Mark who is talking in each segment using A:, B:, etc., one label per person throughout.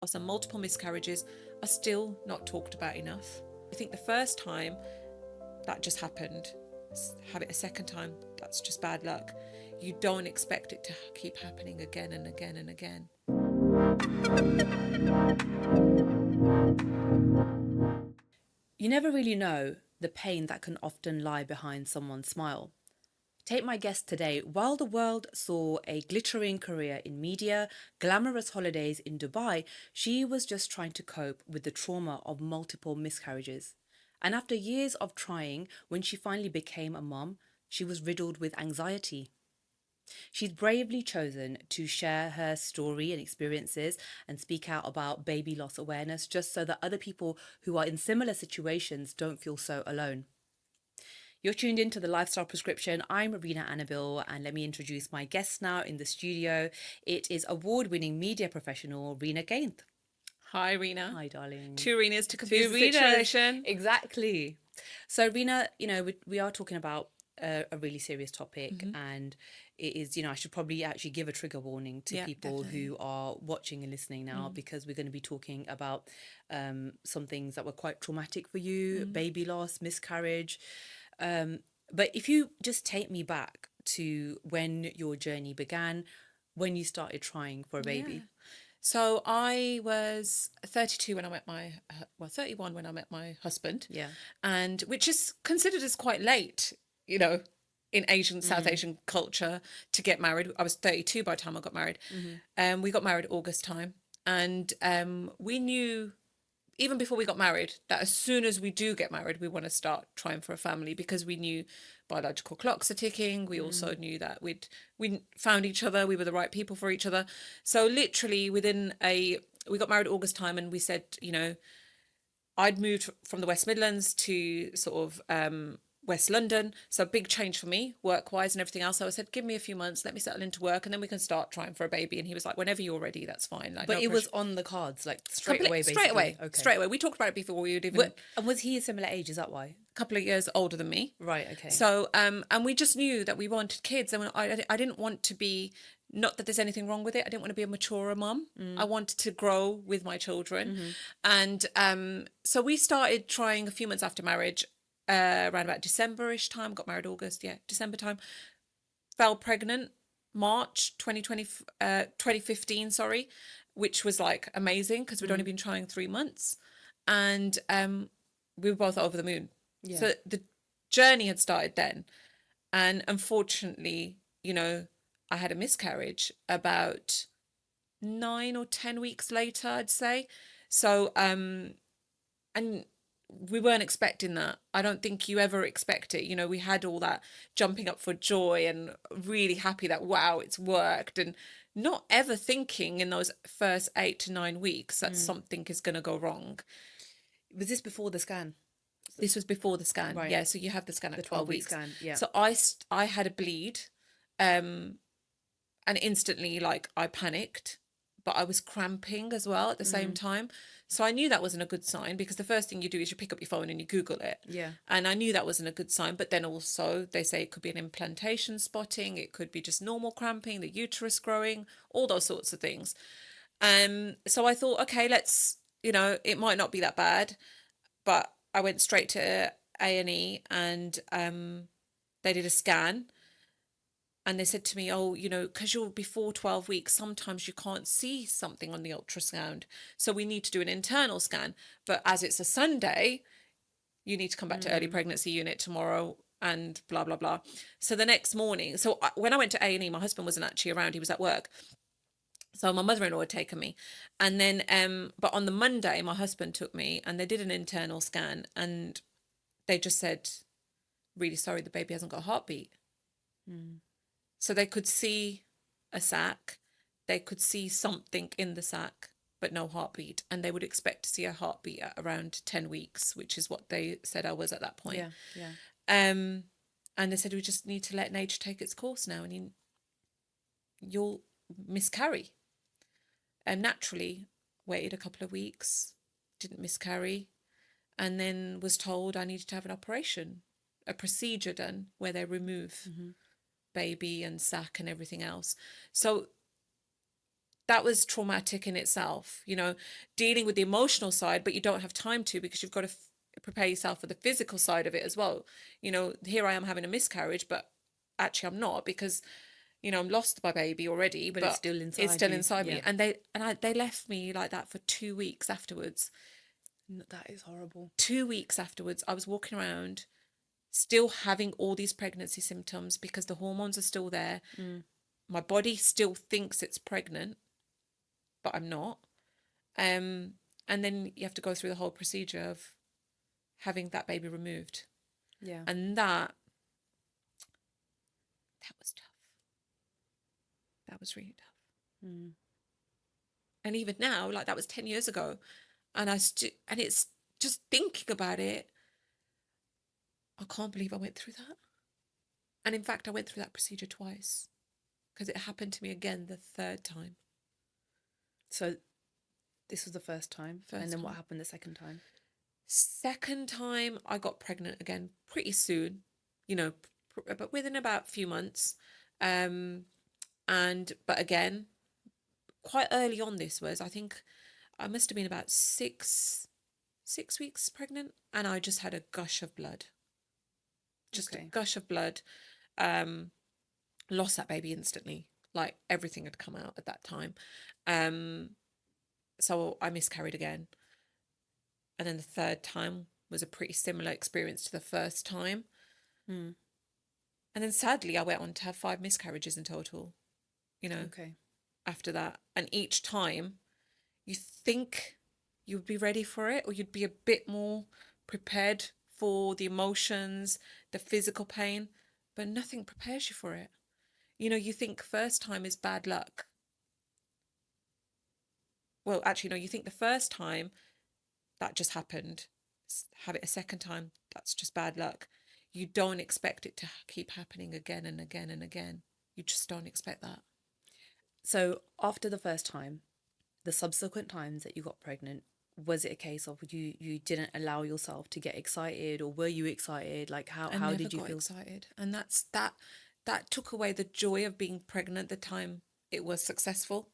A: loss and multiple miscarriages are still not talked about enough. I think the first time that just happened, have it a second time, that's just bad luck. You don't expect it to keep happening again and again and again.
B: You never really know the pain that can often lie behind someone's smile. Take my guest today. While the world saw a glittering career in media, glamorous holidays in Dubai, she was just trying to cope with the trauma of multiple miscarriages. And after years of trying, when she finally became a mum, she was riddled with anxiety. She's bravely chosen to share her story and experiences and speak out about baby loss awareness just so that other people who are in similar situations don't feel so alone. You're tuned into the Lifestyle Prescription. I'm Rena Annobil, and let me introduce my guest now in the studio. It is award-winning media professional Reena Combo-Kainth.
A: Hi, Reena.
B: Hi, darling.
A: Two Reenas to confuse the
B: Reenas.
A: situation.
B: Exactly. So, Reena, we are talking about a really serious topic, and it is, I should probably actually give a trigger warning to people who are watching and listening now, because we're going to be talking about some things that were quite traumatic for you, baby loss, miscarriage. But if you just take me back to when your journey began, when you started trying for a baby.
A: Yeah. So I was 32 when I met 31 when I met my husband.
B: Yeah.
A: And which is considered as quite late, in South Asian culture to get married. I was 32 by the time I got married. We got married August time. And we knew, even before we got married, that as soon as we do get married, we want to start trying for a family, because we knew biological clocks are ticking. We also knew that we found each other. We were the right people for each other. So literally we got married August time, and we said, I'd moved from the West Midlands to sort of West London. So a big change for me, work-wise and everything else. So I said, give me a few months, let me settle into work, and then we can start trying for a baby. And he was like, whenever you're ready, that's fine. Like,
B: But
A: no
B: it was
A: pressure.
B: on the cards, like straight away, basically.
A: Straight away. We talked about it before we would even...
B: And was he a similar age? Is that why?
A: Couple of years older than me.
B: Right, okay.
A: So, and we just knew that we wanted kids. And I didn't want to be... Not that there's anything wrong with it. I didn't want to be a maturer mum. I wanted to grow with my children. And so we started trying a few months after marriage, around about December-ish time. Got married August, December time. Fell pregnant March 2015, which was like amazing, because we'd only been trying 3 months. And we were both over the moon. Yeah. So the journey had started then. And unfortunately, I had a miscarriage about 9 or 10 weeks later, I'd say. So, and we weren't expecting that. I don't think you ever expect it. We had all that jumping up for joy and really happy that, wow, it's worked. And not ever thinking in those first 8 to 9 weeks that something is going to go wrong.
B: Was this before the scan?
A: This was before the scan.
B: Right.
A: Yeah, so you have the scan at 12 weeks.
B: Scan, yeah.
A: So I had a bleed, and instantly, like, I panicked, but I was cramping as well at the same time. So I knew that wasn't a good sign, because the first thing you do is you pick up your phone and you Google it.
B: Yeah.
A: And I knew that wasn't a good sign. But then also they say it could be an implantation spotting. It could be just normal cramping, the uterus growing, all those sorts of things. So I thought, okay, let's, it might not be that bad. But I went straight to A&E, and they did a scan. And they said to me, because you're before 12 weeks, sometimes you can't see something on the ultrasound. So we need to do an internal scan. But as it's a Sunday, you need to come back to early pregnancy unit tomorrow, and blah, blah, blah. So the next morning, when I went to A&E, my husband wasn't actually around. He was at work. So my mother-in-law had taken me. And then, but on the Monday, my husband took me, and they did an internal scan. And they just said, really sorry, the baby hasn't got a heartbeat. So they could see a sac, they could see something in the sac, but no heartbeat. And they would expect to see a heartbeat at around 10 weeks, which is what they said I was at that point.
B: Yeah.
A: And they said, we just need to let nature take its course now, and you'll miscarry. And naturally, waited a couple of weeks, didn't miscarry, and then was told I needed to have an operation, a procedure done where they remove baby and sac and everything else. So that was traumatic in itself, dealing with the emotional side, but you don't have time to, because you've got to prepare yourself for the physical side of it as well. Here I am having a miscarriage, but actually I'm not, because I'm lost my baby already,
B: But it's still inside
A: it's still
B: you.
A: inside me.
B: Yeah.
A: And they left me like that for 2 weeks afterwards.
B: That is horrible.
A: 2 weeks afterwards, I was walking around still having all these pregnancy symptoms because the hormones are still there. My body still thinks it's pregnant, but I'm not. And then you have to go through the whole procedure of having that baby removed.
B: Yeah.
A: And that was tough. That was really tough. And even now, like, that was 10 years ago. And and it's just thinking about it, I can't believe I went through that. And in fact, I went through that procedure twice, because it happened to me again the third time.
B: So this was the first time. And then what happened the second time?
A: Second time, I got pregnant again pretty soon, but within about a few months. But again, quite early on, this was, I think I must have been about six weeks pregnant, and I just had a gush of blood. Just a gush of blood. Lost that baby instantly. Like, everything had come out at that time. So I miscarried again. And then the third time was a pretty similar experience to the first time. And then sadly, I went on to have 5 miscarriages in total, after that. And each time you think you would be ready for it, or you'd be a bit more prepared for the emotions, the physical pain, but nothing prepares you for it. You think first time is bad luck. Well, actually, no, you think the first time that just happened, have it a second time, that's just bad luck. You don't expect it to keep happening again and again and again. You just don't expect that.
B: So after the first time, the subsequent times that you got pregnant, was it a case of you didn't allow yourself to get excited, or were you excited? Like, how did you feel?
A: Excited? And that took away the joy of being pregnant the time it was successful.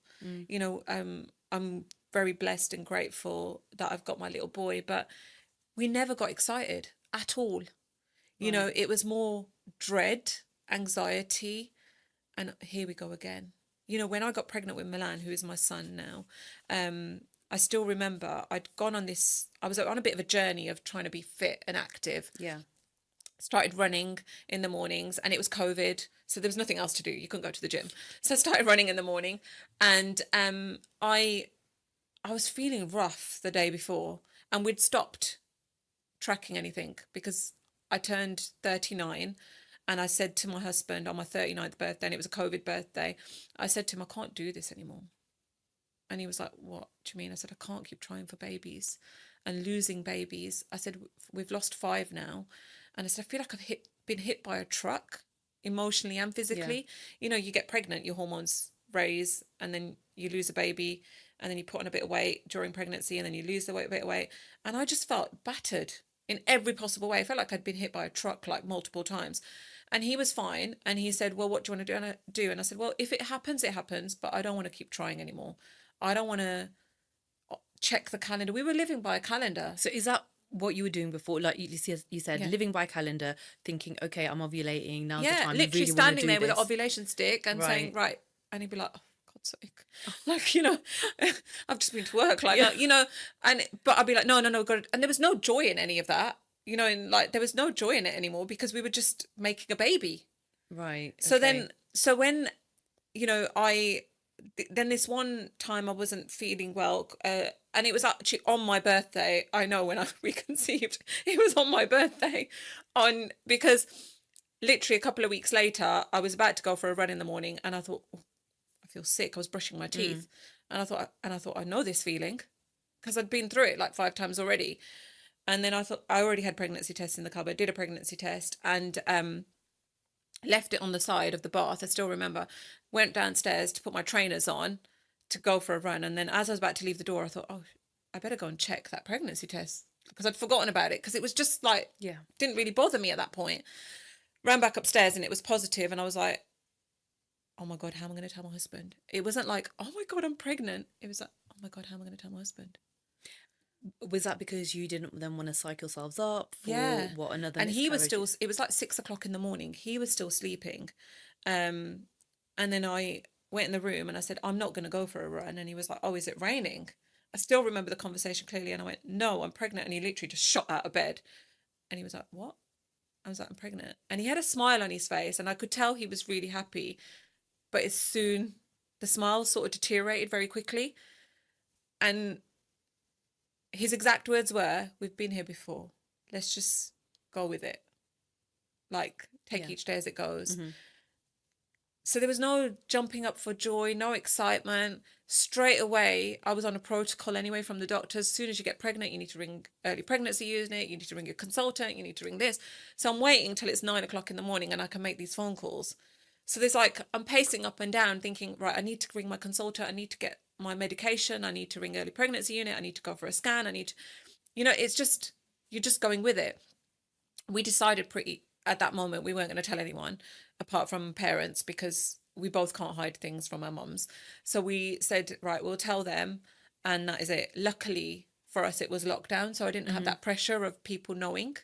A: I'm very blessed and grateful that I've got my little boy, but we never got excited at all. It was more dread, anxiety, and here we go again. When I got pregnant with Milan, who is my son now, I still remember I was on a bit of a journey of trying to be fit and active.
B: Yeah.
A: Started running in the mornings, and it was COVID, so there was nothing else to do. You couldn't go to the gym. So I started running in the morning, and I was feeling rough the day before, and we'd stopped tracking anything because I turned 39, and I said to my husband on my 39th birthday, and it was a COVID birthday, I said to him, I can't do this anymore. And he was like, what do you mean? I said, I can't keep trying for babies and losing babies. I said, we've lost 5 now. And I said, I feel like I've been hit by a truck, emotionally and physically. Yeah. You get pregnant, your hormones raise, and then you lose a baby, and then you put on a bit of weight during pregnancy, and then you lose the bit of weight. And I just felt battered in every possible way. I felt like I'd been hit by a truck like multiple times. And he was fine. And he said, well, what do you want to do? And I said, well, if it happens, it happens, but I don't want to keep trying anymore. I don't want to check the calendar. We were living by a calendar.
B: So is that what you were doing before? Like you said,
A: Yeah.
B: living by a calendar, thinking, okay, I'm ovulating, now's the
A: Yeah,
B: time.
A: literally
B: really
A: standing there
B: this.
A: with an ovulation stick and saying, right. And he'd be like, oh, God's sake. Like, I've just been to work. Like, but I'd be like, no, God. And there was no joy in any of that. And like, there was no joy in it anymore because we were just making a baby.
B: Right.
A: So when, then this one time I wasn't feeling well, and it was actually on my birthday. I know when I reconceived, it was on my birthday, because literally a couple of weeks later, I was about to go for a run in the morning, and I thought, oh, I feel sick. I was brushing my teeth, and I thought I know this feeling, because I'd been through it like 5 times already. And then I thought I already had pregnancy tests in the cupboard, did a pregnancy test, and left it on the side of the bath. I still remember, went downstairs to put my trainers on to go for a run. And then as I was about to leave the door, I thought, oh, I better go and check that pregnancy test, because I'd forgotten about it, because it was just like, didn't really bother me at that point. Ran back upstairs and it was positive. And I was like, oh my God, how am I going to tell my husband? It wasn't like, oh my God, I'm pregnant. It was like, oh my God, how am I going to tell my husband?
B: Was that because you didn't then want to psych yourselves up for
A: Yeah.
B: what, another
A: And he was
B: miscarriage?
A: still, it was like 6 o'clock in the morning. He was still sleeping. Um, and then I went in the room and I said, I'm not going to go for a run. And he was like, oh, is it raining? I still remember the conversation clearly. And I went, no, I'm pregnant. And he literally just shot out of bed. And he was like, what? I was like, I'm pregnant. And he had a smile on his face. And I could tell he was really happy. But as soon, the smile sort of deteriorated very quickly. And his exact words were, we've been here before. Let's just go with it. Like, take
B: Yeah.
A: each day as it goes.
B: Mm-hmm.
A: So there was no jumping up for joy, no excitement. Straight away, I was on a protocol anyway from the doctors. As soon as you get pregnant, you need to ring early pregnancy unit, you need to ring your consultant, you need to ring this. So I'm waiting till it's 9 o'clock in the morning and I can make these phone calls. So there's like, I'm pacing up and down thinking, right, I need to ring my consultant, I need to get my medication, I need to ring early pregnancy unit, I need to go for a scan, I need to, it's just, you're just going with it. We decided pretty at that moment we weren't going to tell anyone apart from parents because we both can't hide things from our mums. So we said, right, we'll tell them, and that is it. Luckily for us, it was lockdown, so I didn't have that pressure of people knowing,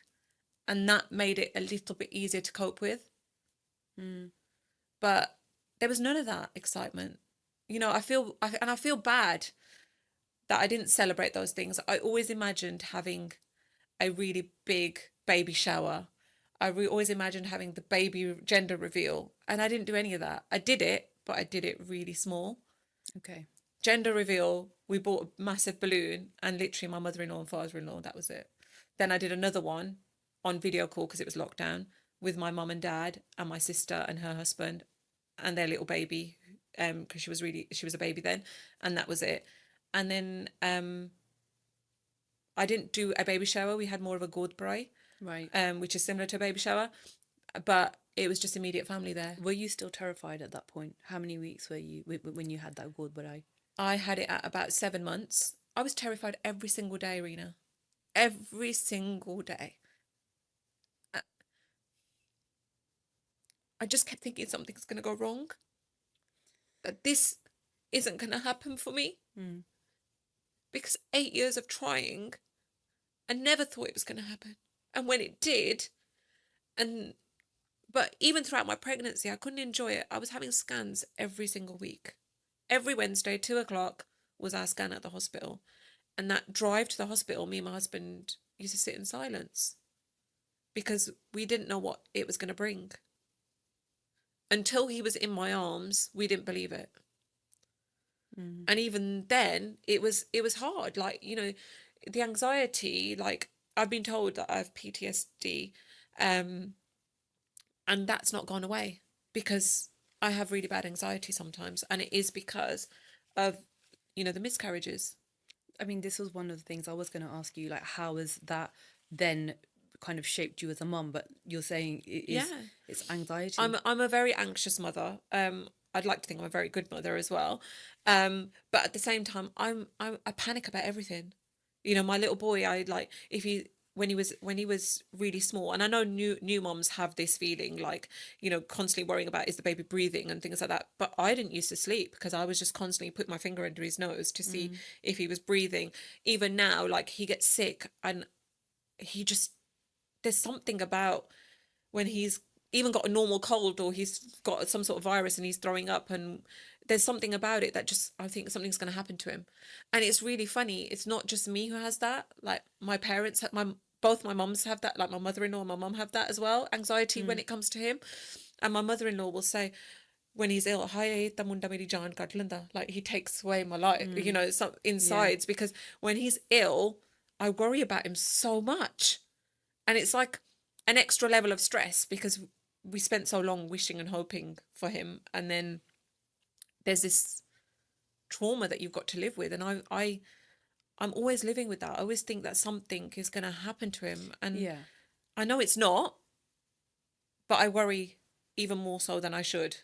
A: and that made it a little bit easier to cope with. But there was none of that excitement. I feel bad that I didn't celebrate those things. I always imagined having a really big baby shower. Always imagined having the baby gender reveal, and I didn't do any of that. I did it, but I did it really small.
B: Okay.
A: Gender reveal, we bought a massive balloon, and literally my mother-in-law and father-in-law, that was it. Then I did another one on video call because it was lockdown with my mum and dad and my sister and her husband and their little baby, because she was a baby then, and that was it. And then I didn't do a baby shower. We had more of a godbrai,
B: Right.
A: which is similar to a baby shower, but it was just immediate family there.
B: Were you still terrified at that point? How many weeks were you when you had that gourd beraye?
A: I had it at about 7 months. I was terrified every single day, Reena. Every single day. I just kept thinking something's going to go wrong. That this isn't going to happen for me. Because 8 years of trying, I never thought it was going to happen. And when it did, but even throughout my pregnancy, I couldn't enjoy it. I was having scans every single week. Every Wednesday, 2 o'clock was our scan at the hospital. And that drive to the hospital, me and my husband used to sit in silence because we didn't know what it was going to bring. Until he was in my arms, we didn't believe it. And even then, it was hard. Like, the anxiety, like I've been told that I have PTSD, and that's not gone away because I have really bad anxiety sometimes, and it is because of, the miscarriages.
B: I mean, this was one of the things I was going to ask you, like, how has that then kind of shaped you as a mum? But you're saying it's anxiety.
A: I'm a very anxious mother. I'd like to think I'm a very good mother as well. But at the same time, I panic about everything. My little boy, I like if he when he was really small, and I know new moms have this feeling like, constantly worrying about is the baby breathing and things like that. But I didn't used to sleep because I was just constantly put my finger under his nose to see if he was breathing. Even now, like he gets sick and he just there's something about when he's even got a normal cold or he's got some sort of virus and he's throwing up, and there's something about it that just I think something's going to happen to him. And it's really funny, it's not just me who has that. Like my parents, both my mums have that. Like my mother-in-law and my mum have that as well, anxiety when it comes to him. And my mother-in-law will say when he's ill, "Hi, tamunda meri jaan kat lenda." Like he takes away my life, some insides, because when he's ill, I worry about him so much. And it's like an extra level of stress because we spent so long wishing and hoping for him, and then there's this trauma that you've got to live with, and I'm always living with that. I always think that something is going to happen to him, and I know it's not, but I worry even more so than I should.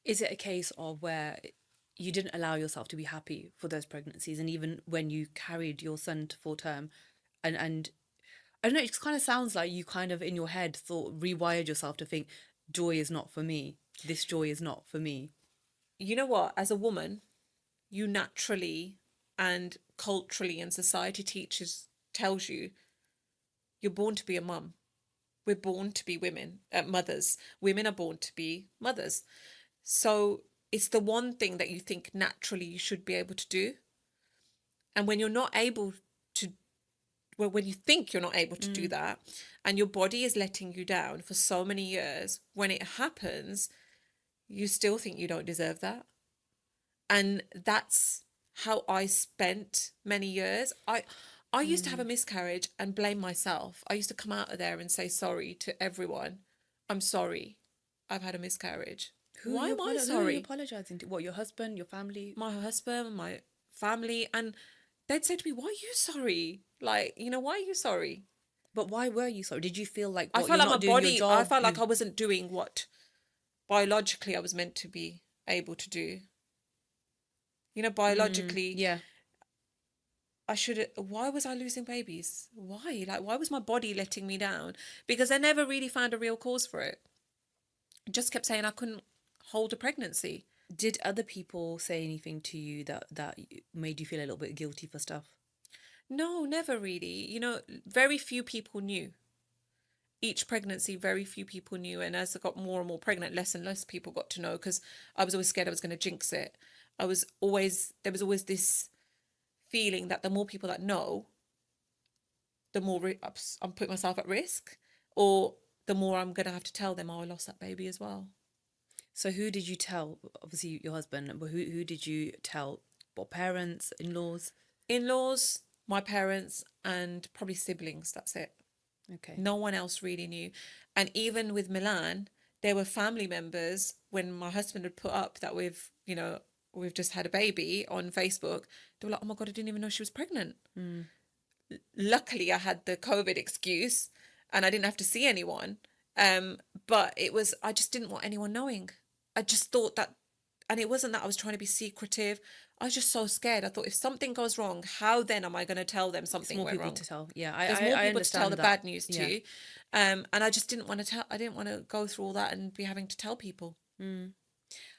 B: Is it a case of where you didn't allow yourself to be happy for those pregnancies, and even when you carried your son to full term, and I don't know, it just kind of sounds like you kind of in your head rewired yourself to think joy is not for me. this joy is not for me.
A: You know what? As a woman, you naturally and culturally and society teaches tells you you're born to be a mum. We're born to be women, mothers. Women are born to be mothers. So it's the one thing that you think naturally you should be able to do. And when you're not able to, well, when you think you're not able to do that, and your body is letting you down for so many years, when it happens, you still think you don't deserve that. And that's how I spent many years. I used to have a miscarriage and blame myself. I used to come out of there and say sorry to everyone. I'm sorry. I've had a miscarriage. Why am I
B: Who are you
A: sorry?
B: apologizing to? What, your husband, your family?
A: My husband, my family, and they'd say to me, "Why are you sorry? Like, why are you sorry?"
B: But why were you sorry? Did you feel like,
A: I
B: what,
A: felt
B: you're
A: like my
B: not doing your
A: body, I
B: job?
A: felt like I wasn't doing what biologically I was meant to be able to do. Biologically,
B: Yeah.
A: I should. Why was I losing babies? Why? Like, why was my body letting me down? Because I never really found a real cause for it. I just kept saying I couldn't hold a pregnancy.
B: Did other people say anything to you that made you feel a little bit guilty for stuff?
A: No, never really. Very few people knew. Each pregnancy, very few people knew. And as I got more and more pregnant, less and less people got to know because I was always scared I was going to jinx it. There was always this feeling that the more people that know, the more I'm putting myself at risk, or the more I'm going to have to tell them, oh, I lost that baby as well.
B: So who did you tell? Obviously your husband, but who did you tell? What, parents, in-laws?
A: In-laws, my parents, and probably siblings. That's it.
B: Okay.
A: No one else really knew. And even with Milan, there were family members when my husband had put up that we've just had a baby on Facebook. They were like, oh my God, I didn't even know she was pregnant. Luckily, I had the COVID excuse and I didn't have to see anyone. But I just didn't want anyone knowing. I just thought that, and it wasn't that I was trying to be secretive. I was just so scared. I thought if something goes wrong, how then am I going to tell them
B: It's
A: something
B: more
A: went
B: people
A: wrong?
B: to tell. Yeah,
A: There's more
B: I
A: people to tell
B: understand
A: the
B: that.
A: bad news
B: Yeah.
A: to. And I just didn't want to tell, I didn't want to go through all that and be having to tell people.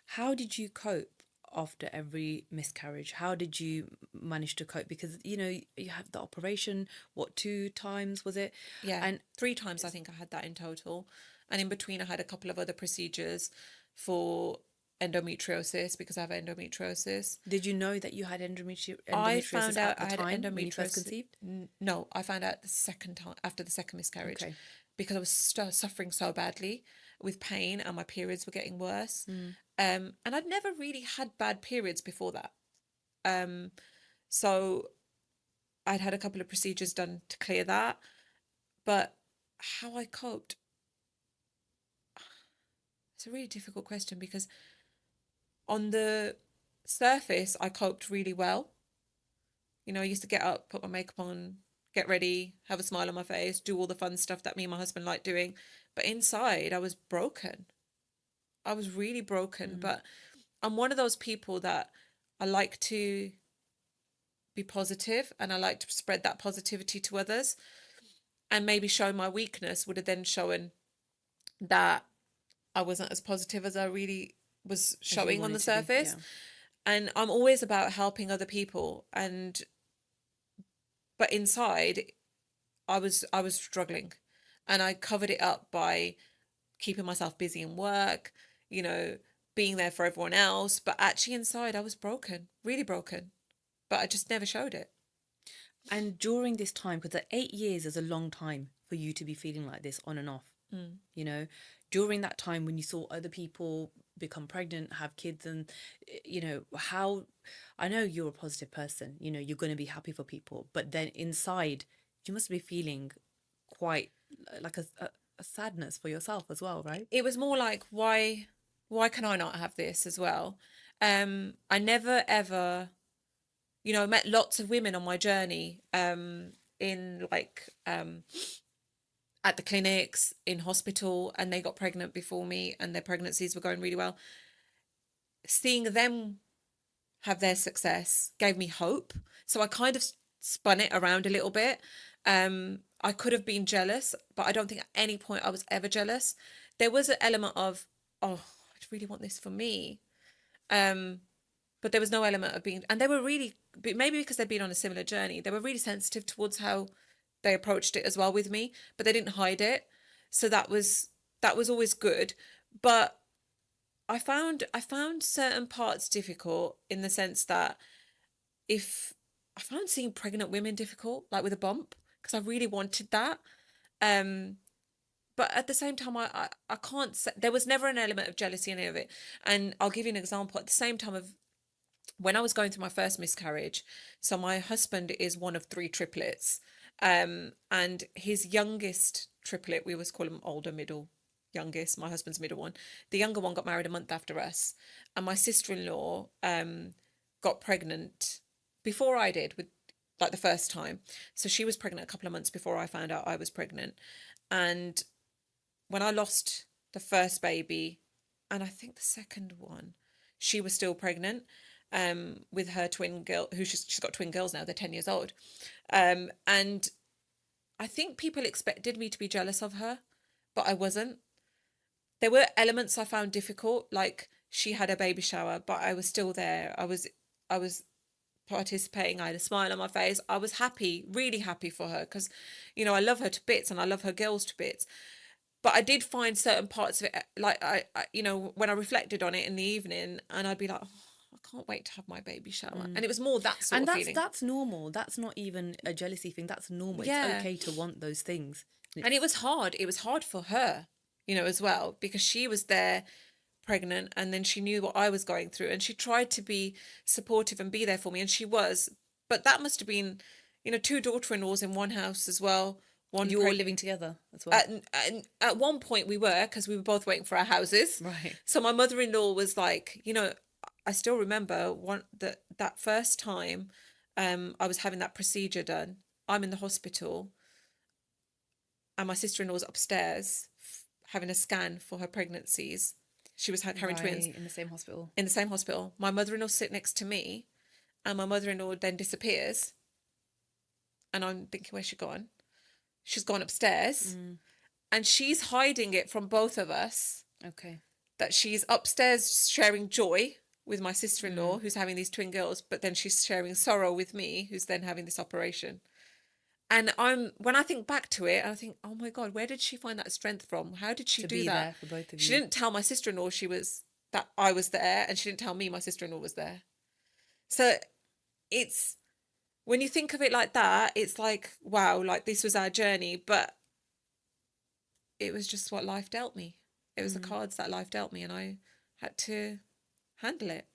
B: How did you cope after every miscarriage? How did you manage to cope? Because, you have the operation, what, 2 times was it?
A: Yeah.
B: And
A: 3 times I think I had that in total. And in between I had a couple of other procedures for endometriosis because I have endometriosis.
B: did you know that you had
A: I
B: endometriosis
A: found out
B: at the
A: I had
B: time when you first
A: endometriosis.
B: conceived?
A: No, I found out the second time after the second miscarriage
B: Okay.
A: because I was suffering so badly with pain and my periods were getting worse. And I'd never really had bad periods before that. So I'd had a couple of procedures done to clear that. But how I coped, it's a really difficult question because on the surface, I coped really well. I used to get up, put my makeup on, get ready, have a smile on my face, do all the fun stuff that me and my husband like doing. But inside, I was broken. I was really broken. But I'm one of those people that I like to be positive and I like to spread that positivity to others. And maybe showing my weakness would have then shown that I wasn't as positive as I really was
B: As you
A: showing on the
B: wanted to be,
A: surface.
B: yeah.
A: And I'm always about helping other people. But inside, I was struggling, and I covered it up by keeping myself busy in work, you know, being there for everyone else. But actually, inside, I was broken, really broken. But I just never showed it.
B: And during this time, because the 8 years is a long time for you to be feeling like this on and off, you know, during that time when you saw other people become pregnant, have kids, and, how, I know you're a positive person, you're going to be happy for people, but then inside, you must be feeling quite like a sadness for yourself as well, right?
A: It was more like, why can I not have this as well? I never ever, I met lots of women on my journey, in like at the clinics, in hospital, and they got pregnant before me and their pregnancies were going really well. Seeing them have their success gave me hope. So I kind of spun it around a little bit. I could have been jealous, but I don't think at any point I was ever jealous. There was an element of, oh, I really want this for me. But there was no element of being, and they were really, maybe because they'd been on a similar journey, they were really sensitive towards how they approached it as well with me, but they didn't hide it. So that was always good. But I found certain parts difficult in the sense that if I found seeing pregnant women difficult, like with a bump, because I really wanted that. Um, but at the same time, I can't say, there was never an element of jealousy in any of it. And I'll give you an example. At the same time of when I was going through my first miscarriage, so my husband is one of three triplets. And his youngest triplet, we always call him older, middle, youngest, my husband's middle one. The younger one got married a month after us. And my sister-in-law got pregnant before I did, with like the first time. So she was pregnant a couple of months before I found out I was pregnant. And when I lost the first baby, and I think the second one, she was still pregnant with her twin girl, who she's got twin girls now, they're 10 years old. And I think people expected me to be jealous of her, but I wasn't. There were elements I found difficult, like she had a baby shower, but I was still there. I was participating. I had a smile on my face. I was happy, really happy for her, because, I love her to bits and I love her girls to bits. But I did find certain parts of it, like when I reflected on it in the evening, and I'd be like, oh, I can't wait to have my baby shower. And it was more that sort
B: And
A: of feeling.
B: that's normal. That's not even a jealousy thing. That's normal.
A: Yeah.
B: It's okay to want those things.
A: And it was hard. It was hard for her, as well, because she was there pregnant, and then she knew what I was going through, and she tried to be supportive and be there for me, and she was. But that must have been, two daughter-in-laws in one house as well.
B: You were all living together as well.
A: At one point we were, because we were both waiting for our houses.
B: Right.
A: So my mother-in-law was like, I still remember that first time I was having that procedure done. I'm in the hospital, and my sister-in-law's upstairs having a scan for her pregnancies. She was carrying twins.
B: In the same hospital.
A: In the same hospital. My mother-in-law sit next to me, and my mother-in-law then disappears. And I'm thinking, where's she gone? She's gone upstairs. And she's hiding it from both of us.
B: Okay.
A: That she's upstairs sharing joy with my sister-in-law, who's having these twin girls, but then she's sharing sorrow with me, who's then having this operation. And when I think back to it, I think, oh my God, where did she find that strength from? How did she do that?
B: There for both of you.
A: She didn't tell my sister-in-law that I was there, and she didn't tell me my sister-in-law was there. So it's, when you think of it like that, it's like, wow, like this was our journey, but it was just what life dealt me. It was the cards that life dealt me, and I had to handle it.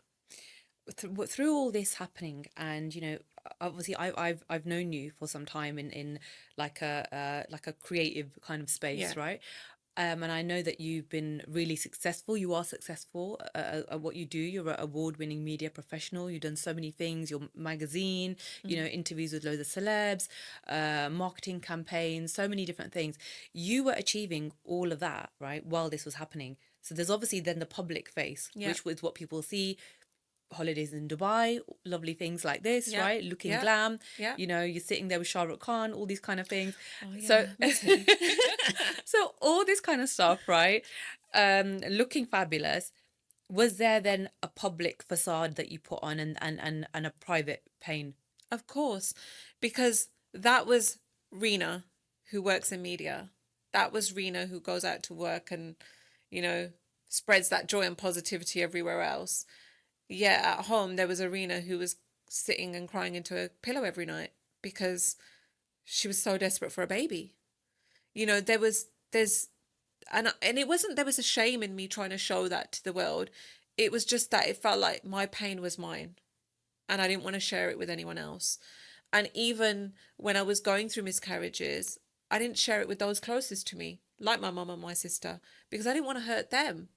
B: Through all this happening, and obviously I've known you for some time in like a creative kind of space, right? And I know that you've been really successful. You are successful at what you do. You're an award-winning media professional. You've done so many things. Your magazine, interviews with loads of celebs, marketing campaigns, so many different things. You were achieving all of that, right, while this was happening. So there's obviously then the public face, which was what people see. Holidays in Dubai, lovely things like this, right? Looking glam. Yeah. You're sitting there with Shah Rukh Khan, all these kind of things. Oh, yeah. So all this kind of stuff, right? Looking fabulous. Was there then a public facade that you put on and a private pain?
A: Of course, because that was Reena, who works in media. That was Reena who goes out to work and, spreads that joy and positivity everywhere else. Yeah, at home, there was a Reena who was sitting and crying into a pillow every night because she was so desperate for a baby. And it wasn't, there was a shame in me trying to show that to the world. It was just that it felt like my pain was mine, and I didn't want to share it with anyone else. And even when I was going through miscarriages, I didn't share it with those closest to me, like my mum and my sister, because I didn't want to hurt them.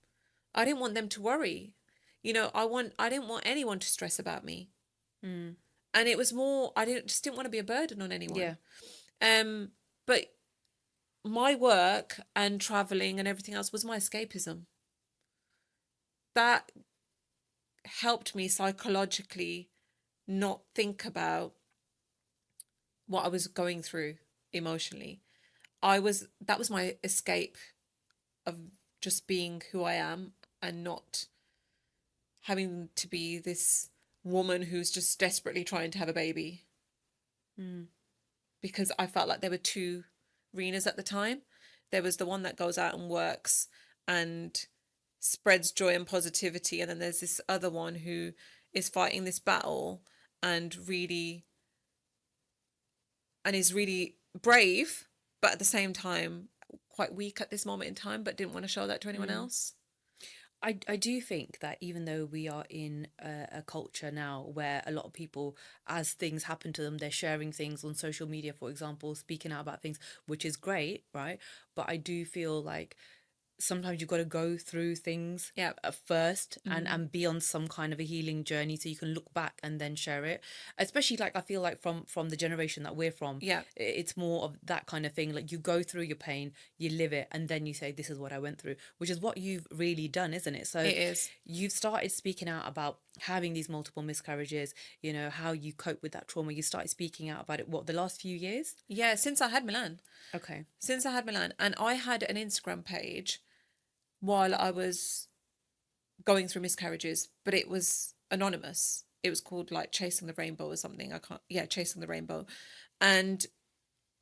A: I didn't want them to worry. I didn't want anyone to stress about me. And it was more, I just didn't want to be a burden on anyone. Yeah. But my work and traveling and everything else was my escapism. That helped me psychologically not think about what I was going through emotionally. That was my escape of just being who I am and not having to be this woman who's just desperately trying to have a baby.
B: Mm.
A: Because I felt like there were two Renas at the time. There was the one that goes out and works and spreads joy and positivity, and then there's this other one who is fighting this battle and is really brave, but at the same time quite weak at this moment in time, but didn't want to show that to anyone
B: Mm.
A: else.
B: I do think that even though we are in a culture now where a lot of people, as things happen to them, they're sharing things on social media, for example, speaking out about things, which is great, right? But I do feel like sometimes you've got to go through things
A: Yeah.
B: first and
A: Mm.
B: be on some kind of a healing journey so you can look back and then share it, especially like I feel like from the generation that we're from.
A: Yeah.
B: It's more of that kind of thing, like you go through your pain, you live it, and then you say this is what I went through, which is what you've really done, isn't it? So
A: It is.
B: you've started speaking out about having these multiple miscarriages, you know, how you cope with that trauma. You started speaking out about it, what, the last few years?
A: Yeah, since I had Milan.
B: Okay.
A: Since I had Milan. And I had an Instagram page while I was going through miscarriages, but it was anonymous. It was called like Chasing the Rainbow or something. I can't, yeah, Chasing the Rainbow. And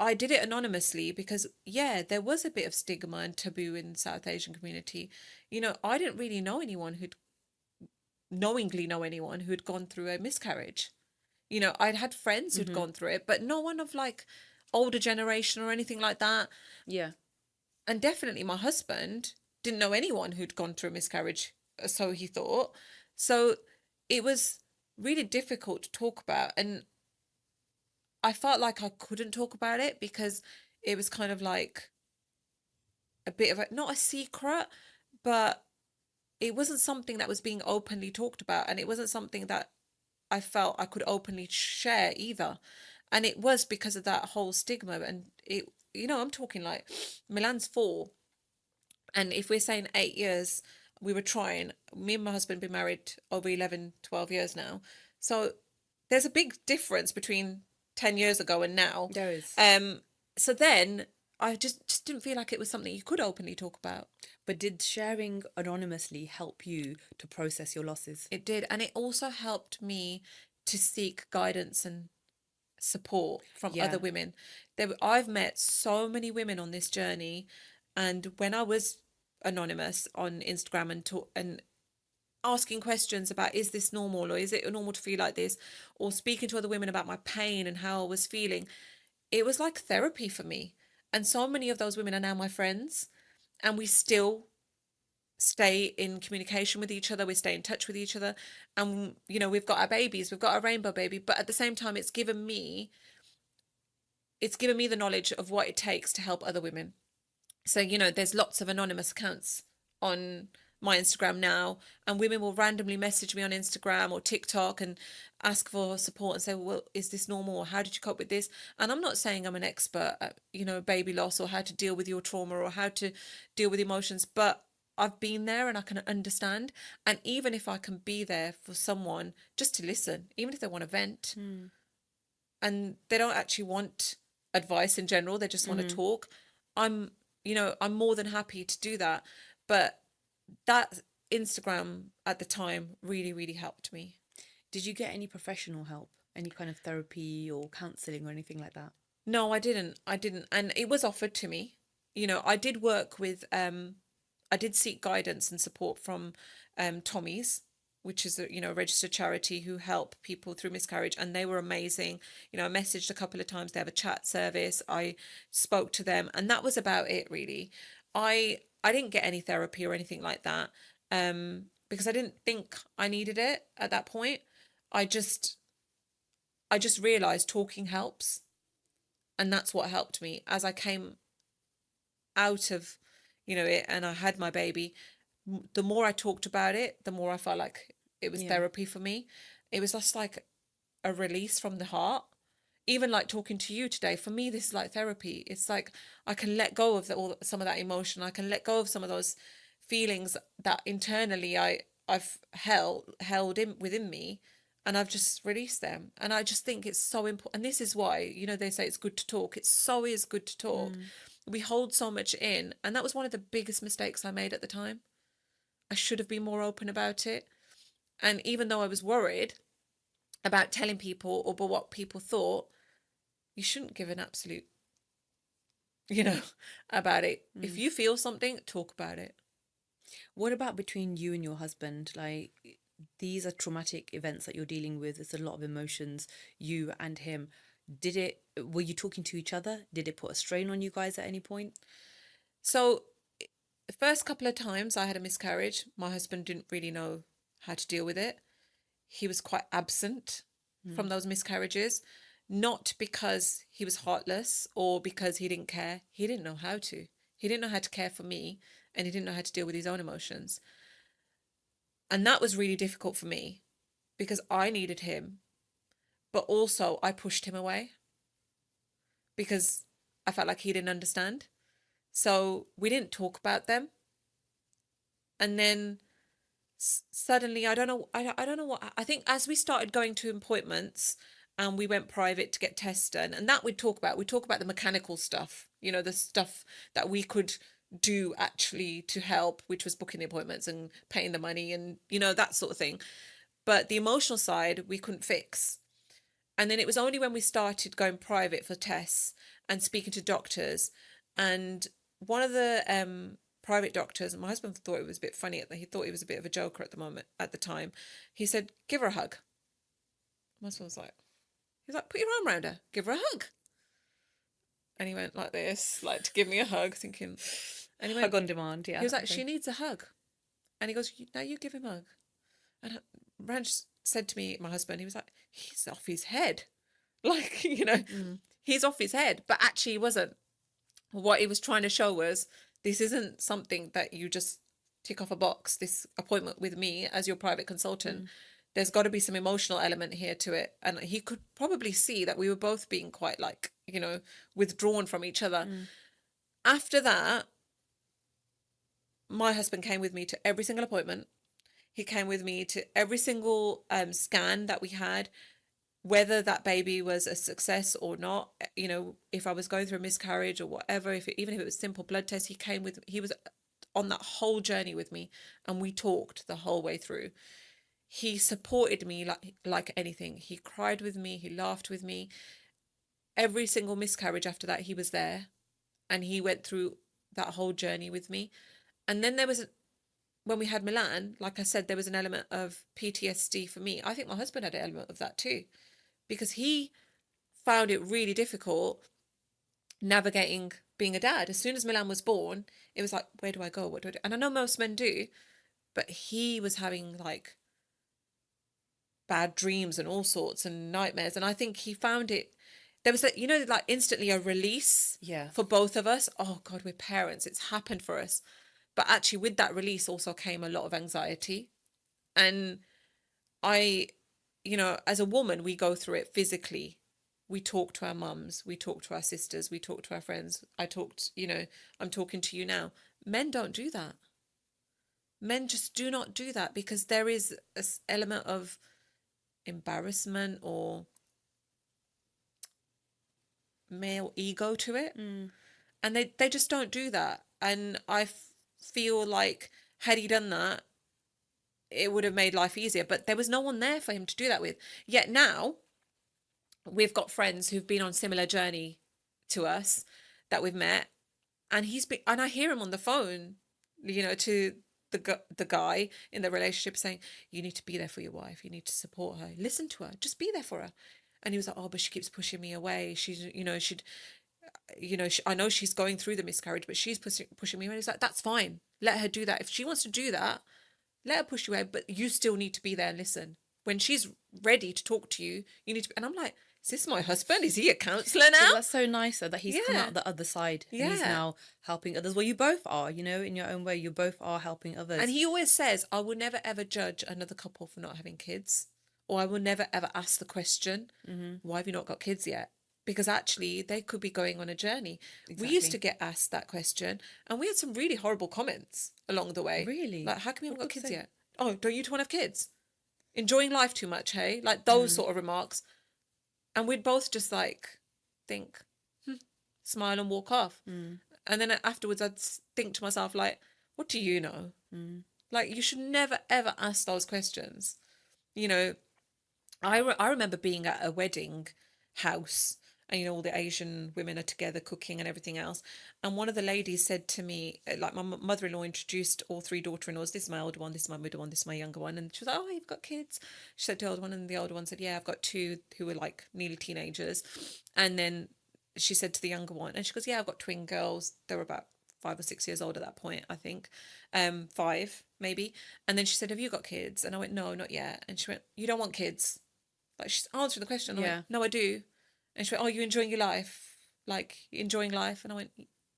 A: I did it anonymously because, yeah, there was a bit of stigma and taboo in the South Asian community. You know, I didn't really know anyone who'd knowingly know anyone who'd gone through a miscarriage. You know, I'd had friends who'd
B: Mm-hmm.
A: gone through it, but no one of like older generation or anything like that.
B: Yeah.
A: And definitely my husband didn't know anyone who'd gone through a miscarriage, so he thought. So it was really difficult to talk about. And I felt like I couldn't talk about it because it was kind of like a bit of a, not a secret, but it wasn't something that was being openly talked about. And it wasn't something that I felt I could openly share either. And it was because of that whole stigma. And it, you know, I'm talking like Milan's 4. And if we're saying 8 years, we were trying, me and my husband been married over 11, 12 years now. So there's a big difference between 10 years ago and now.
B: There is.
A: So then I just didn't feel like it was something you could openly talk about.
B: But did sharing anonymously help you to process your losses?
A: It did. And it also helped me to seek guidance and support from other
B: Yeah.
A: women. I've met so many women on this journey, and when I was anonymous on Instagram and asking questions about is this normal or is it normal to feel like this, or speaking to other women about my pain and how I was feeling, it was like therapy for me. And so many of those women are now my friends, and we still stay in communication with each other, we stay in touch with each other, and you know, we've got our babies, we've got our rainbow baby, but at the same time it's given me the knowledge of what it takes to help other women. So, you know, there's lots of anonymous accounts on my Instagram now, and women will randomly message me on Instagram or TikTok and ask for support and say, well, is this normal? Or how did you cope with this? And I'm not saying I'm an expert at, you know, baby loss or how to deal with your trauma or how to deal with emotions, but I've been there and I can understand. And even if I can be there for someone just to listen, even if they want to vent and they don't actually want advice in general, they just want to talk, I'm, you know, I'm more than happy to do that. But that Instagram at the time really, really helped me.
B: Did you get any professional help? Any kind of therapy or counselling or anything like that?
A: No, I didn't. I didn't. And it was offered to me. You know, I did work with, I did seek guidance and support from Tommy's, which is a, you know, a registered charity who help people through miscarriage, and they were amazing. You know, I messaged a couple of times. They have a chat service. I spoke to them, and that was about it really. I didn't get any therapy or anything like that, because I didn't think I needed it at that point. I just I just realized talking helps, and that's what helped me as I came out of, you know, it, and I had my baby. The more I talked about it, the more I felt like it was
B: Yeah.
A: therapy for me. It was just like a release from the heart. Even like talking to you today, for me, this is like therapy. It's like I can let go of some of that emotion. I can let go of some of those feelings that internally I've held in within me, and I've just released them. And I just think it's so important. And this is why, you know, they say it's good to talk. It so is good to talk. We hold so much in, and that was one of the biggest mistakes I made at the time. I should have been more open about it. And even though I was worried about telling people or about what people thought, you shouldn't give an absolute, you know, about it. If you feel something, talk about it.
B: What about between you and your husband? Like, these are traumatic events that you're dealing with. It's a lot of emotions, you and him. Were you talking to each other? Did it put a strain on you guys at any point?
A: So the first couple of times I had a miscarriage, my husband didn't really know how to deal with it. He was quite absent from those miscarriages, not because he was heartless or because he didn't care. He didn't know how to. He didn't know how to care for me, and he didn't know how to deal with his own emotions. And that was really difficult for me because I needed him, but also I pushed him away because I felt like he didn't understand. So we didn't talk about them. And then suddenly, I don't know, I don't know what, I think as we started going to appointments and we went private to get tests done, and that we'd talk about the mechanical stuff, you know, the stuff that we could do actually to help, which was booking the appointments and paying the money and, you know, that sort of thing. But the emotional side, we couldn't fix. And then it was only when we started going private for tests and speaking to doctors, and one of the private doctors, and my husband thought it was a bit funny. He thought he was a bit of a joker at the time. He said, "Give her a hug." My husband was like, "Put your arm around her, give her a hug." And he went like this, like to give me a hug, thinking, and he went,
B: Hug on demand, yeah.
A: he was like, "She needs a hug." And he goes, "Now you give him a hug." And Ranch said to me, my husband, he was like, "He's off his head." Like, you know, he's off his head. But actually he wasn't. What he was trying to show was, this isn't something that you just tick off a box, this appointment with me as your private consultant. There's got to be some emotional element here to it. And he could probably see that we were both being quite, like, you know, withdrawn from each other. After that, my husband came with me to every single appointment. He came with me to every single scan that we had, whether that baby was a success or not. You know, if I was going through a miscarriage or whatever, even if it was simple blood tests, he was on that whole journey with me, and we talked the whole way through. He supported me like anything. He cried with me, he laughed with me. Every single miscarriage after that, he was there, and he went through that whole journey with me. And then when we had Milan, like I said, there was an element of PTSD for me. I think my husband had an element of that too, because he found it really difficult navigating being a dad. As soon as Milan was born, it was like, where do I go? What do I do? And I know most men do, but he was having like bad dreams and all sorts and nightmares. And I think he found it, there was, you know, like instantly a release for both of us. Oh God, we're parents. It's happened for us. But actually with that release also came a lot of anxiety. And you know, as a woman, we go through it physically. We talk to our mums, we talk to our sisters, we talk to our friends. You know, I'm talking to you now. Men don't do that. Men just do not do that, because there is an element of embarrassment or male ego to it. And they just don't do that. And I feel like had he done that, it would have made life easier, but there was no one there for him to do that with. Yet now we've got friends who've been on similar journey to us that we've met, and I hear him on the phone, you know, to the guy in the relationship saying, "You need to be there for your wife. You need to support her. Listen to her. Just be there for her." And he was like, "Oh, but she keeps pushing me away. She's, you know, I know she's going through the miscarriage, but she's pushing me away." He's like, "That's fine. Let her do that. If she wants to do that, let her push you away, but you still need to be there and listen. When she's ready to talk to you, you need to." And I'm like, is this my husband? Is he a counsellor now?
B: So that's so nice though, that he's come out the other side. And he's now helping others. Well, you both are, you know, in your own way. You both are helping others.
A: And he always says, "I will never ever judge another couple for not having kids. Or I will never ever ask the question, why have you not got kids yet? Because actually they could be going on a journey." Exactly. We used to get asked that question, and we had some really horrible comments along the way.
B: Really?
A: Like, "How come you haven't got kids yet? Oh, don't you two want to have kids? Enjoying life too much, hey?" Like those sort of remarks. And we'd both just like think, smile and walk off. And then afterwards I'd think to myself, like, what do you know? Like, you should never, ever ask those questions. You know, I remember being at a wedding house, and all the Asian women are together cooking and everything else. And one of the ladies said to me, like, my mother-in-law introduced all three daughter-in-laws. This is my older one, this is my middle one, this is my younger one. And she was like, "Oh, you've got kids?" She said to the older one, and the older one said, "Yeah, I've got two who were like nearly teenagers." And then she said to the younger one, and she goes, "Yeah, I've got twin girls. They were about 5 or 6 years old at that point, I think, 5 maybe." And then she said, "Have you got kids?" And I went, "No, not yet." And she went, "You don't want kids?" Like, she's answering the question. I went,
B: Yeah.
A: "No, I do." And she went, "Oh, you enjoying your life? Like, you enjoying life?" And I went,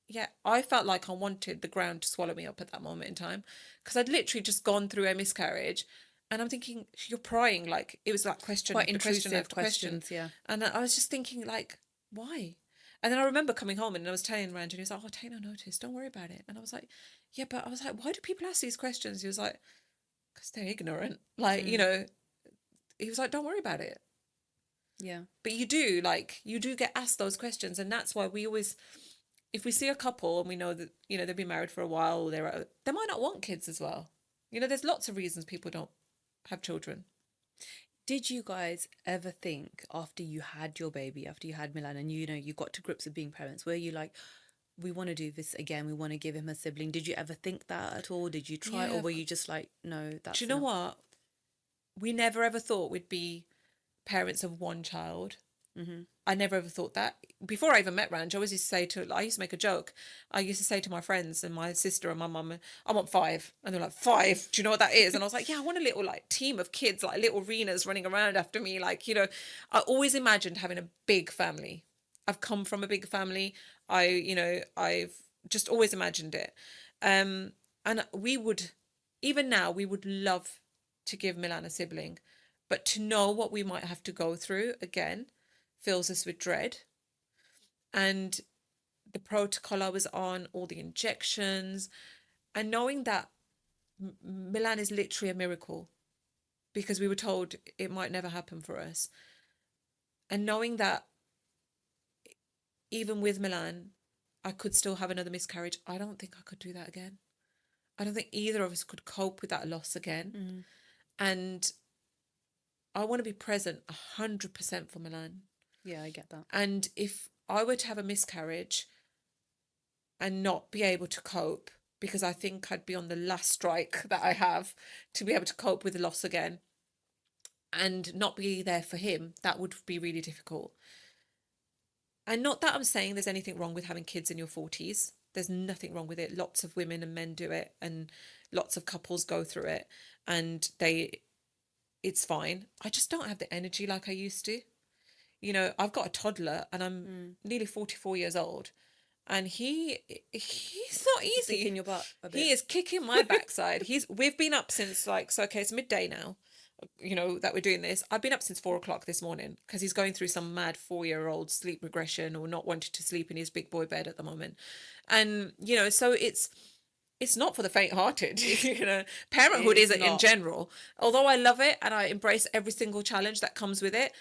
A: "Yeah." I felt like I wanted the ground to swallow me up at that moment in time, because I'd literally just gone through a miscarriage, and I'm thinking, you're prying. Like, it was like question
B: Quite
A: after question
B: intrusive
A: after question.
B: questions, yeah.
A: And I was just thinking, like, why? And then I remember coming home and I was telling Rand, and he was like, "Oh, take no notice. Don't worry about it." And I was like, "Yeah, but," I was like, "why do people ask these questions?" He was like, "Because they're ignorant." Like, he was like, "Don't worry about it."
B: Yeah.
A: But you do get asked those questions. And that's why we always, if we see a couple and we know that, they've been married for a while, or they might not want kids as well. There's lots of reasons people don't have children.
B: Did you guys ever think, after you had your baby, after you had Milan, and you got to grips with being parents, were you like, we want to do this again, we want to give him a sibling? Did you ever think that at all? Did you try, or
A: Yeah.
B: were you just like, no,
A: Do you
B: that's
A: know
B: enough?
A: what? We never ever thought we'd be parents of one child. I never ever thought that. Before I even met Ranj, I used to make a joke. I used to say to my friends and my sister and my mum, "I want 5." And they're like, "5? Do you know what that is?" And I was like, "Yeah, I want a little like team of kids, like little Renas running around after me." Like, I always imagined having a big family. I've come from a big family. I've just always imagined it. And even now, we would love to give Milan a sibling, but to know what we might have to go through again fills us with dread. And the protocol I was on, all the injections, and knowing that Milan is literally a miracle, because we were told it might never happen for us. And knowing that even with Milan, I could still have another miscarriage, I don't think I could do that again. I don't think either of us could cope with that loss again. And I want to be present 100% for Milan.
B: Yeah, I get that.
A: And if I were to have a miscarriage and not be able to cope, because I think I'd be on the last strike that I have to be able to cope with the loss again, and not be there for him, that would be really difficult. And not that I'm saying there's anything wrong with having kids in your 40s. There's nothing wrong with it. Lots of women and men do it, and lots of couples go through it, and it's fine. I just don't have the energy like I used to. I've got a toddler, and I'm nearly 44 years old, and he's not easy.
B: Kicking your butt a bit.
A: He is kicking my backside. We've been up since, like, so okay, it's midday now, that we're doing this. I've been up since 4 o'clock this morning, because he's going through some mad 4-year-old sleep regression, or not wanting to sleep in his big boy bed at the moment. And so it's not for the faint-hearted. Parenthood isn't in general. Although I love it and I embrace every single challenge that comes with it,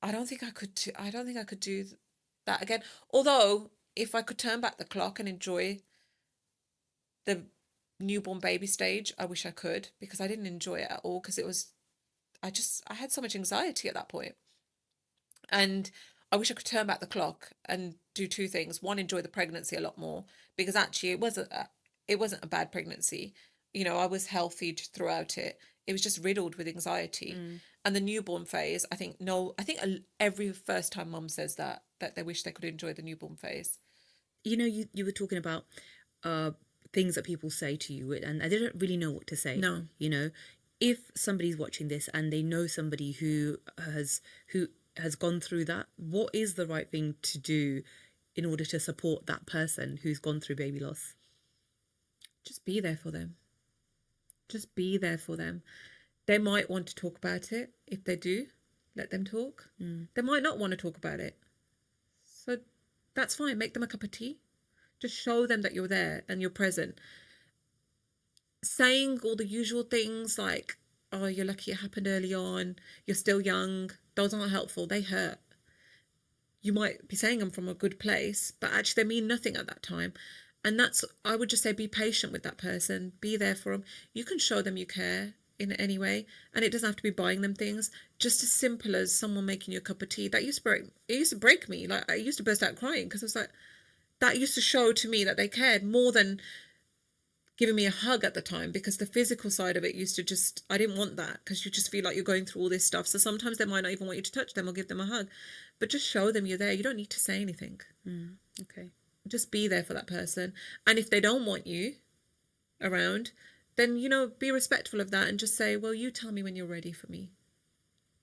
A: I don't think I could do that again. Although, if I could turn back the clock and enjoy the newborn baby stage, I wish I could, because I didn't enjoy it at all, because I had so much anxiety at that point. And I wish I could turn back the clock and do two things. One, enjoy the pregnancy a lot more, because actually it wasn't a bad pregnancy. I was healthy throughout it. It was just riddled with anxiety. And the newborn phase, I think every first time mum says that they wish they could enjoy the newborn phase.
B: You were talking about things that people say to you, and I didn't really know what to say.
A: No.
B: If somebody's watching this and they know somebody who has gone through that, what is the right thing to do in order to support that person who's gone through baby loss?
A: Just be there for them. Just be there for them. They might want to talk about it. If they do, let them talk. They might not want to talk about it. So that's fine. Make them a cup of tea. Just show them that you're there and you're present. Saying all the usual things like, "Oh, you're lucky it happened early on. You're still young." Those aren't helpful. They hurt. You might be saying them from a good place, but actually they mean nothing at that time. And that's, I would just say, be patient with that person, be there for them. You can show them you care in any way, and it doesn't have to be buying them things. Just as simple as someone making you a cup of tea. That used to break, it used to break me. Like, I used to burst out crying because I was like, that used to show to me that they cared more than giving me a hug at the time, because the physical side of it used to just, I didn't want that, because you just feel like you're going through all this stuff. So sometimes they might not even want you to touch them or give them a hug, but just show them you're there. You don't need to say anything.
B: Okay.
A: Just be there for that person. And if they don't want you around, then, you know, be respectful of that and just say, well, you tell me when you're ready for me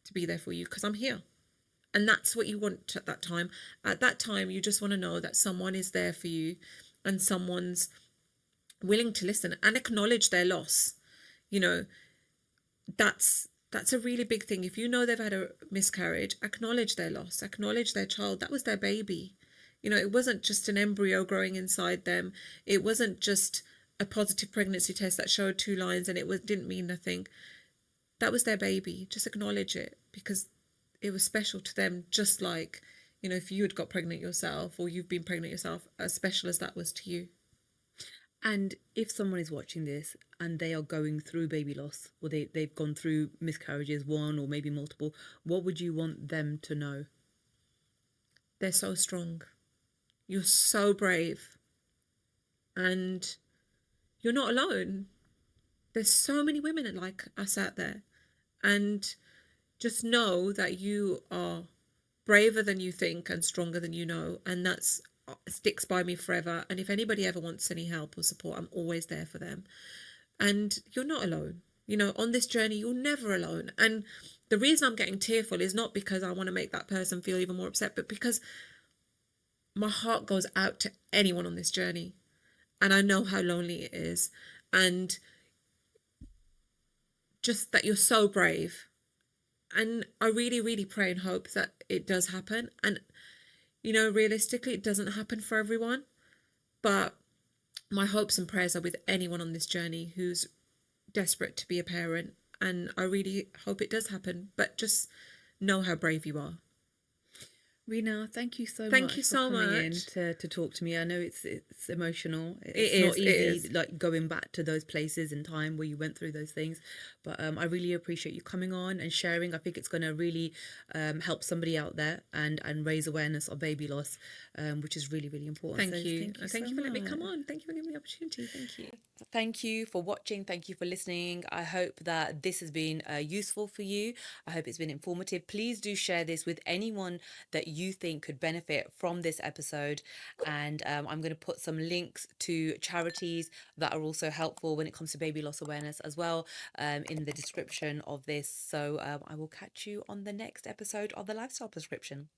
A: to be there for you, because I'm here. And that's what you want at that time. At that time, you just want to know that someone is there for you and someone's willing to listen and acknowledge their loss. You know, that's a really big thing. If you know they've had a miscarriage, acknowledge their loss, acknowledge their child. That was their baby. You know, it wasn't just an embryo growing inside them. It wasn't just a positive pregnancy test that showed 2 lines and didn't mean nothing. That was their baby. Just acknowledge it, because it was special to them, just like, you know, if you had got pregnant yourself or you've been pregnant yourself, as special as that was to you.
B: And if someone is watching this and they are going through baby loss, or they've gone through miscarriages, one or maybe multiple, what would you want them to know?
A: They're so strong. You're so brave. And you're not alone. There's so many women like us out there. And just know that you are braver than you think and stronger than you know. And that's sticks by me forever. And if anybody ever wants any help or support, I'm always there for them. And you're not alone. You know, on this journey, you're never alone. And the reason I'm getting tearful is not because I want to make that person feel even more upset, but because my heart goes out to anyone on this journey. And I know how lonely it is. And just that you're so brave. And I really, really pray and hope that it does happen. And, you know, realistically, it doesn't happen for everyone. But my hopes and prayers are with anyone on this journey who's desperate to be a parent. And I really hope it does happen. But just know how brave you are.
B: Reena, thank you so
A: Thank
B: much
A: you
B: for
A: so
B: coming in
A: much.
B: to talk to me. I know it's emotional.
A: It
B: It's
A: is.
B: not
A: It
B: easy,
A: is.
B: like going back to those places in time where you went through those things. But I really appreciate you coming on and sharing. I think it's going to really help somebody out there and raise awareness of baby loss, which is really, really important.
A: Thank
B: So
A: you.
B: thank you
A: Thank
B: so
A: you for letting me come
B: much.
A: on. Thank you for giving me the opportunity. Thank you.
B: Thank you for watching. Thank you for listening. I hope that this has been useful for you. I hope it's been informative. Please do share this with anyone that you think could benefit from this episode. And I'm going to put some links to charities that are also helpful when it comes to baby loss awareness as well in the description of this. So I will catch you on the next episode of the Lifestyle Prescription.